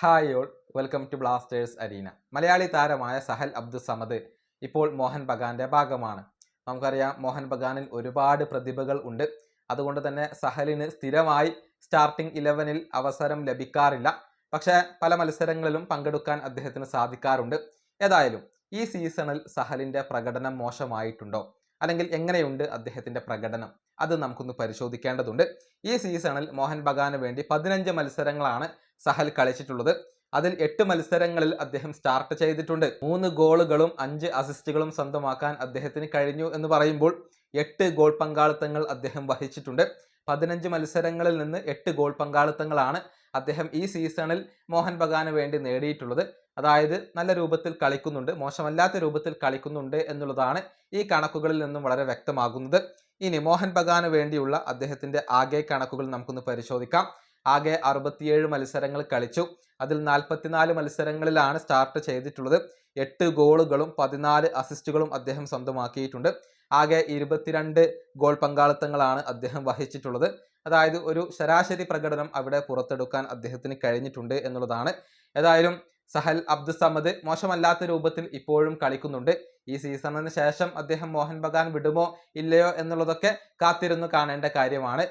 Hi all, welcome to Blasters arena. Malayali താരമായ സഹൽ അബ്ദുസമദ് ഇപ്പോൾ മോഹൻ ബഗാന്റെ ഭാഗമാണ്. നമുക്കറിയാം, മോഹൻ ബഗാനിൽ ഒരുപാട് പ്രതിഭകൾ ഉണ്ട്. അതുകൊണ്ട് തന്നെ സഹലിന് സ്ഥിരമായി സ്റ്റാർട്ടിംഗ് 11-ൽ അവസരം ലഭിക്കാറില്ല. പക്ഷേ പല മത്സരങ്ങളിലും പങ്കെടുക്കാൻ അദ്ദേഹത്തിന് സാധിക്കാറുണ്ട്. ഏതായാലും ഈ സീസണിൽ സഹലിന്റെ പ്രകടനം മോശമായിട്ടുണ്ടോ, അല്ലെങ്കിൽ എങ്ങനെയുണ്ട് അദ്ദേഹത്തിന്റെ പ്രകടനം, അത് നമുക്കൊന്ന് പരിശോധിക്കേണ്ടതുണ്ട്. ഈ സീസണിൽ മോഹൻ ബഗാന് വേണ്ടി 15 മത്സരങ്ങളാണ് സഹൽ കളിച്ചിട്ടുള്ളത്. അതിൽ 8 മത്സരങ്ങളിൽ അദ്ദേഹം സ്റ്റാർട്ട് ചെയ്തിട്ടുണ്ട്. 3 ഗോളുകളും 5 അസിസ്റ്റുകളും സ്വന്തമാക്കാൻ അദ്ദേഹത്തിന് കഴിഞ്ഞു എന്ന് പറയുമ്പോൾ 8 ഗോൾ പങ്കാളിത്തങ്ങൾ അദ്ദേഹം വഹിച്ചിട്ടുണ്ട്. 15 മത്സരങ്ങളിൽ നിന്ന് 8 ഗോൾ പങ്കാളിത്തങ്ങളാണ് അദ്ദേഹം ഈ സീസണിൽ മോഹൻ ബഗാന് വേണ്ടി നേടിയിട്ടുള്ളത്. അതായത് നല്ല രൂപത്തിൽ കളിക്കുന്നുണ്ട്, മോശമല്ലാത്ത രൂപത്തിൽ കളിക്കുന്നുണ്ട് എന്നുള്ളതാണ് ഈ കണക്കുകളിൽ നിന്നും വളരെ വ്യക്തമാകുന്നത്. ഇനി മോഹൻ ബഗാന് വേണ്ടിയുള്ള അദ്ദേഹത്തിന്റെ ആകെ കണക്കുകൾ നമുക്കൊന്ന് പരിശോധിക്കാം. ആകെ 67 മത്സരങ്ങൾ കളിച്ചു. അതിൽ 44 മത്സരങ്ങളിലാണ് സ്റ്റാർട്ട് ചെയ്തിട്ടുള്ളത്. 8 ഗോളുകളും 14 അസിസ്റ്റുകളും അദ്ദേഹം സ്വന്തമാക്കിയിട്ടുണ്ട്. ആകെ 22 ഗോൾ പങ്കാളിത്തങ്ങളാണ് അദ്ദേഹം വഹിച്ചിട്ടുള്ളത്. അതായത് ഒരു ശരാശരി പ്രകടനം അവിടെ പുറത്തെടുക്കാൻ അദ്ദേഹത്തിന് കഴിഞ്ഞിട്ടുണ്ട് എന്നുള്ളതാണ്. ഏതായാലും സഹൽ അബ്ദുസമദ് മോശമല്ലാത്ത രൂപത്തിൽ ഇപ്പോഴും കളിക്കുന്നുണ്ട്. ഈ സീസണിന് ശേഷം അദ്ദേഹം മോഹൻ ബഗാൻ വിടുമോ ഇല്ലയോ എന്നുള്ളതൊക്കെ കാത്തിരുന്നു കാണേണ്ട കാര്യമാണ്.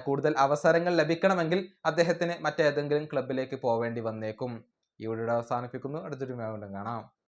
കൂടുതൽ അവസരങ്ങൾ ലഭിക്കണമെങ്കിൽ അദ്ദേഹത്തിന് മറ്റേതെങ്കിലും ക്ലബിലേക്ക് പോവേണ്ടി വന്നേക്കും. ഈ വീഡിയോ അവസാനിപ്പിക്കുന്നു. അടുത്തൊരു വീണ്ടും കാണാം.